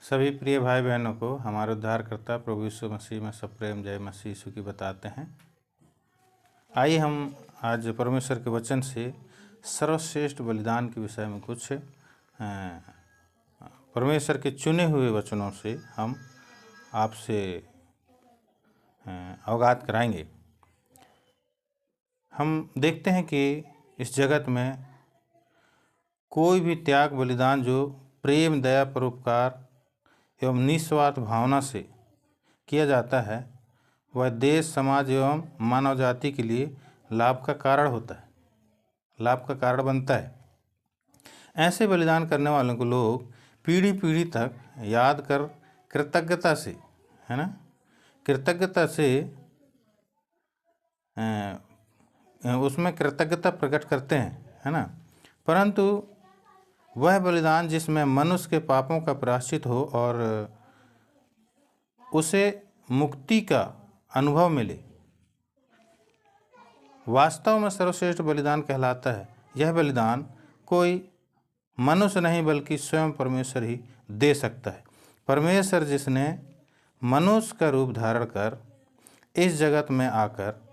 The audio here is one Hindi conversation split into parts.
सभी प्रिय भाई बहनों को हमारे उद्धारकर्ता प्रभु यीशु मसीह में सब प्रेम जय मसीह यीशु की बताते हैं। आइए हम आज परमेश्वर के वचन से सर्वश्रेष्ठ बलिदान के विषय में कुछ परमेश्वर के चुने हुए वचनों से हम आपसे अवगत कराएंगे। हम देखते हैं कि इस जगत में कोई भी त्याग बलिदान जो प्रेम, दया, परोपकार एवं निस्वार्थ भावना से किया जाता है, वह देश, समाज एवं मानव जाति के लिए लाभ का कारण होता है, लाभ का कारण बनता है। ऐसे बलिदान करने वालों को लोग पीढ़ी पीढ़ी तक याद कर कृतज्ञता से, है ना, कृतज्ञता से उसमें कृतज्ञता प्रकट करते हैं, है ना। परंतु वह बलिदान जिसमें मनुष्य के पापों का प्रायश्चित हो और उसे मुक्ति का अनुभव मिले, वास्तव में सर्वश्रेष्ठ बलिदान कहलाता है। यह बलिदान कोई मनुष्य नहीं बल्कि स्वयं परमेश्वर ही दे सकता है। परमेश्वर जिसने मनुष्य का रूप धारण कर इस जगत में आकर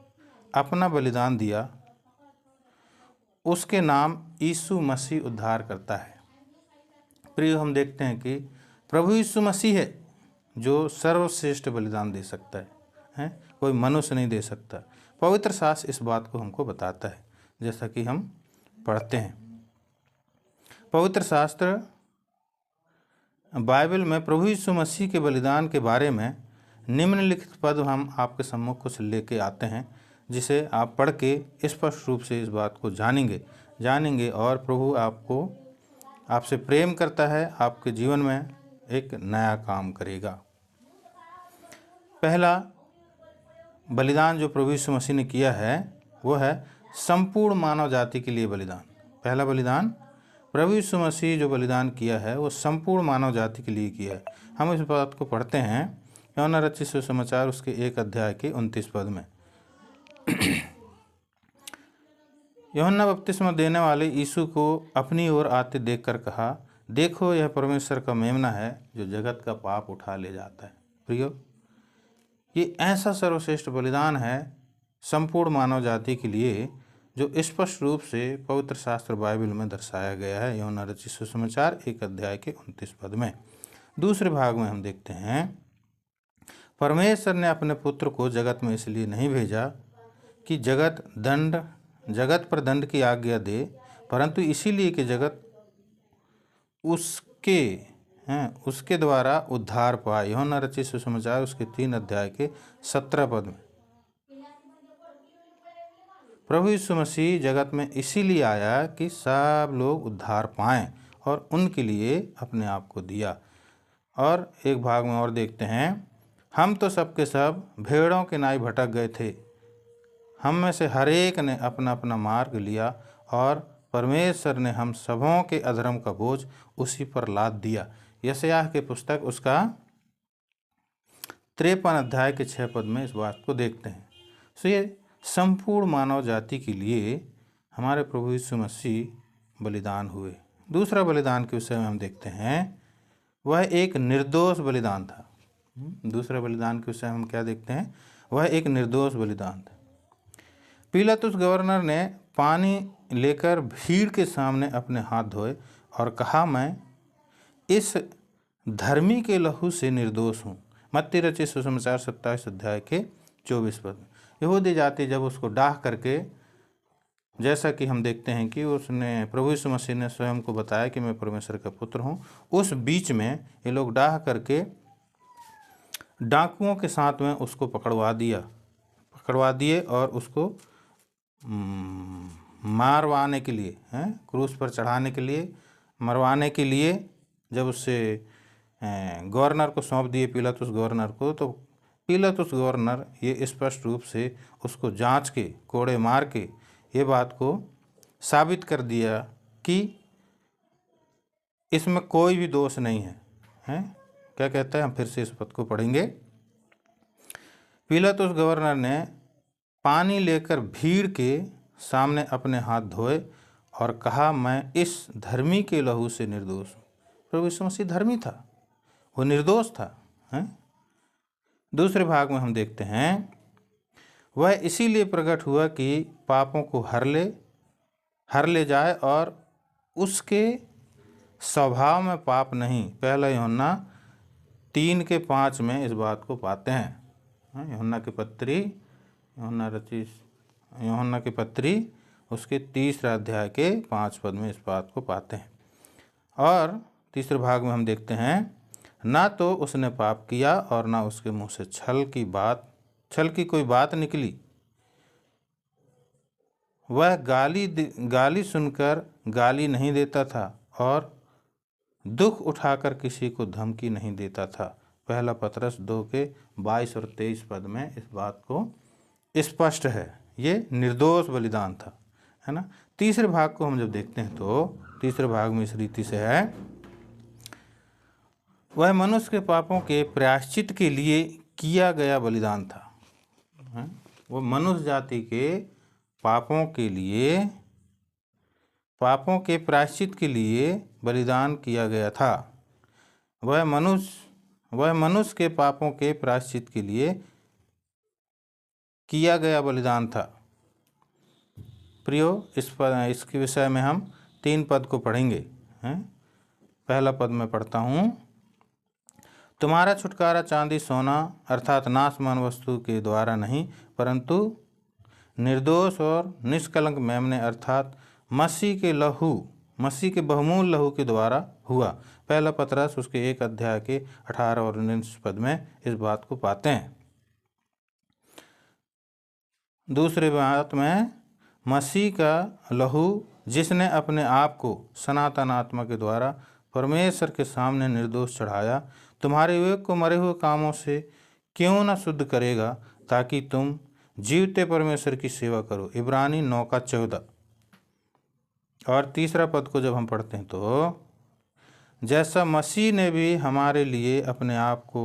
अपना बलिदान दिया, उसके नाम यीशु मसीह उद्धार करता है। प्रिय, हम देखते हैं कि प्रभु यीशु मसीह है जो सर्वश्रेष्ठ बलिदान दे सकता है, कोई मनुष्य नहीं दे सकता। पवित्र शास्त्र इस बात को हमको बताता है, जैसा कि हम पढ़ते हैं। पवित्र शास्त्र बाइबल में प्रभु यीशु मसीह के बलिदान के बारे में निम्नलिखित पद हम आपके सम्मुख कुछ लेके आते हैं, जिसे आप पढ़ के स्पष्ट रूप से इस बात को जानेंगे और प्रभु आपसे प्रेम करता है, आपके जीवन में एक नया काम करेगा। पहला बलिदान जो प्रभु यीशु मसीह ने किया है वो है संपूर्ण मानव जाति के लिए बलिदान। पहला बलिदान प्रभु यीशु मसीह जो बलिदान किया है वो संपूर्ण मानव जाति के लिए किया है। हम इस बात को पढ़ते हैं यूहन्ना रचित सुसमाचार उसके 1 अध्याय के 29 पद में। यूहन्ना बपतिस्मा देने वाले यीशु को अपनी ओर आते देखकर कहा, देखो यह परमेश्वर का मेमना है जो जगत का पाप उठा ले जाता है। प्रियो, ये ऐसा सर्वश्रेष्ठ बलिदान है संपूर्ण मानव जाति के लिए जो स्पष्ट रूप से पवित्र शास्त्र बाइबल में दर्शाया गया है। यूहन्ना रचित सुसमाचार 1 अध्याय के 29 पद में। दूसरे भाग में हम देखते हैं, परमेश्वर ने अपने पुत्र को जगत में इसलिए नहीं भेजा कि जगत पर दंड की आज्ञा दे, परंतु इसीलिए कि जगत उसके द्वारा उद्धार पाए। यूहन्ना रचित सुसमाचार उसके 3 अध्याय के 17 पद में। प्रभु यीशु मसीह जगत में इसीलिए आया कि सब लोग उद्धार पाएं और उनके लिए अपने आप को दिया। और एक भाग में और देखते हैं, हम तो सबके सब भेड़ों के नाई भटक गए थे, हम में से हर एक ने अपना अपना मार्ग लिया और परमेश्वर ने हम सबों के अधर्म का बोझ उसी पर लाद दिया। यशायाह के पुस्तक उसका 53 अध्याय के 6 पद में इस बात को देखते हैं। सो ये संपूर्ण मानव जाति के लिए हमारे प्रभु यीशु मसीह बलिदान हुए। दूसरा बलिदान के विषय में हम देखते हैं, वह एक निर्दोष बलिदान था। दूसरे बलिदान के विषय में हम क्या देखते हैं, वह एक निर्दोष बलिदान था। पिलातुस गवर्नर ने पानी लेकर भीड़ के सामने अपने हाथ धोए और कहा, मैं इस धर्मी के लहू से निर्दोष हूँ। मत्ती रचित सुसमाचार 27 अध्याय के 24 पद। यहूदी जाति जब उसको डाह करके, जैसा कि हम देखते हैं कि उसने प्रभु यीशु मसीह ने स्वयं को बताया कि मैं परमेश्वर का पुत्र हूँ, उस बीच में ये लोग डाह करके डाकुओं के साथ में उसको पकड़वा दिए और उसको मारवाने के लिए, क्रूस पर चढ़ाने के लिए, मरवाने के लिए जब उससे गवर्नर को सौंप दिए, पिलातुस गवर्नर को, तो पिलातुस गवर्नर ये स्पष्ट रूप से उसको जांच के कोड़े मार के ये बात को साबित कर दिया कि इसमें कोई भी दोष नहीं है। क्या कहता है, हम फिर से इस पद को पढ़ेंगे। पिलातुस गवर्नर ने पानी लेकर भीड़ के सामने अपने हाथ धोए और कहा, मैं इस धर्मी के लहू से निर्दोष हूँ। प्रभु यीशु मसीह धर्मी था, वो निर्दोष था, हैं? दूसरे भाग में हम देखते हैं वह इसीलिए प्रकट हुआ कि पापों को हर ले जाए और उसके स्वभाव में पाप नहीं। पहला यूहन्ना 3:5 में इस बात को पाते हैं। यूहन्ना की पत्री उसके 3 अध्याय के 5 पद में इस बात को पाते हैं। और तीसरे भाग में हम देखते हैं ना तो उसने पाप किया और ना उसके मुंह से छल की कोई बात निकली। वह गाली सुनकर गाली नहीं देता था और दुख उठाकर किसी को धमकी नहीं देता था। पहला पतरस 2:22 और 23 पद में इस बात को स्पष्ट है। ये निर्दोष बलिदान था, है ना। तीसरे भाग को हम जब देखते हैं तो तीसरे भाग में इस रीति से है, वह मनुष्य के पापों के प्रायश्चित के लिए किया गया बलिदान था। वो मनुष्य जाति के पापों के प्रायश्चित के लिए बलिदान किया गया था। वह मनुष्य के पापों के प्रायश्चित के लिए किया गया बलिदान था। प्रियो, इसके विषय में हम 3 पद को पढ़ेंगे, हैं। पहला पद में पढ़ता हूँ, तुम्हारा छुटकारा चांदी सोना अर्थात नाशमान वस्तु के द्वारा नहीं, परंतु निर्दोष और निष्कलंक मेमने अर्थात मसीह के बहुमूल्य लहू के द्वारा हुआ। पहला पतरस उसके 1 अध्याय के 18 और 19 पद में इस बात को पाते हैं। दूसरे बात में मसीह का लहू जिसने अपने आप को सनातन आत्मा के द्वारा परमेश्वर के सामने निर्दोष चढ़ाया, तुम्हारे विवेक को मरे हुए कामों से क्यों न शुद्ध करेगा, ताकि तुम जीवते परमेश्वर की सेवा करो। इब्रानी 9:14। और तीसरा पद को जब हम पढ़ते हैं तो, जैसा मसीह ने भी हमारे लिए अपने आप को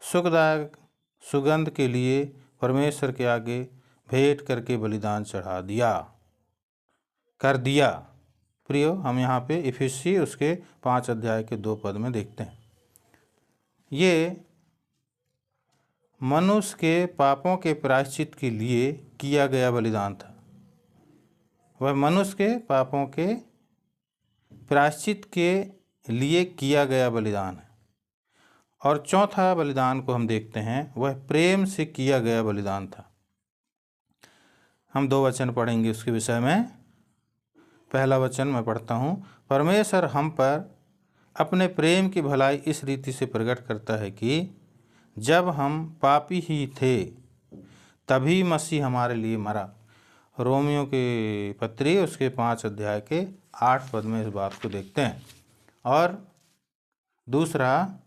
सुखदायक सुगंध के लिए परमेश्वर के आगे भेंट करके बलिदान कर दिया। प्रियो, हम यहाँ पे इफिसी उसके 5 अध्याय के 2 पद में देखते हैं। ये मनुष्य के पापों के प्रायश्चित के लिए किया गया बलिदान था। वह मनुष्य के पापों के प्रायश्चित के लिए किया गया बलिदान है। और चौथा बलिदान को हम देखते हैं, वह प्रेम से किया गया बलिदान था। हम 2 वचन पढ़ेंगे उसके विषय में। पहला वचन मैं पढ़ता हूँ, परमेश्वर हम पर अपने प्रेम की भलाई इस रीति से प्रकट करता है कि जब हम पापी ही थे तभी मसीह हमारे लिए मरा। रोमियो की पत्री उसके 5 अध्याय के 8 पद में इस बात को देखते हैं। और दूसरा,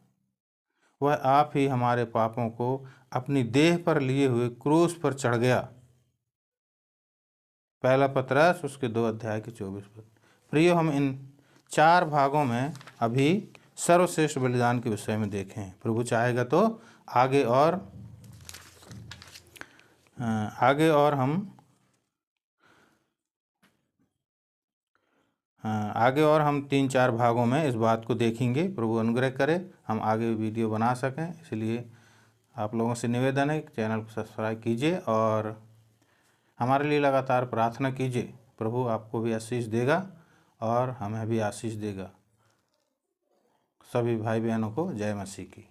वह आप ही हमारे पापों को अपनी देह पर लिए हुए क्रूस पर चढ़ गया। पहला पतरस उसके 2 अध्याय के 24 पद। प्रियो, हम इन 4 भागों में अभी सर्वश्रेष्ठ बलिदान के विषय में देखें। प्रभु चाहेगा तो आगे और हम 3-4 भागों में इस बात को देखेंगे। प्रभु अनुग्रह करे हम आगे वीडियो बना सकें, इसलिए आप लोगों से निवेदन है कि चैनल को सब्सक्राइब कीजिए और हमारे लिए लगातार प्रार्थना कीजिए। प्रभु आपको भी आशीष देगा और हमें भी आशीष देगा। सभी भाई बहनों को जय मसीह की।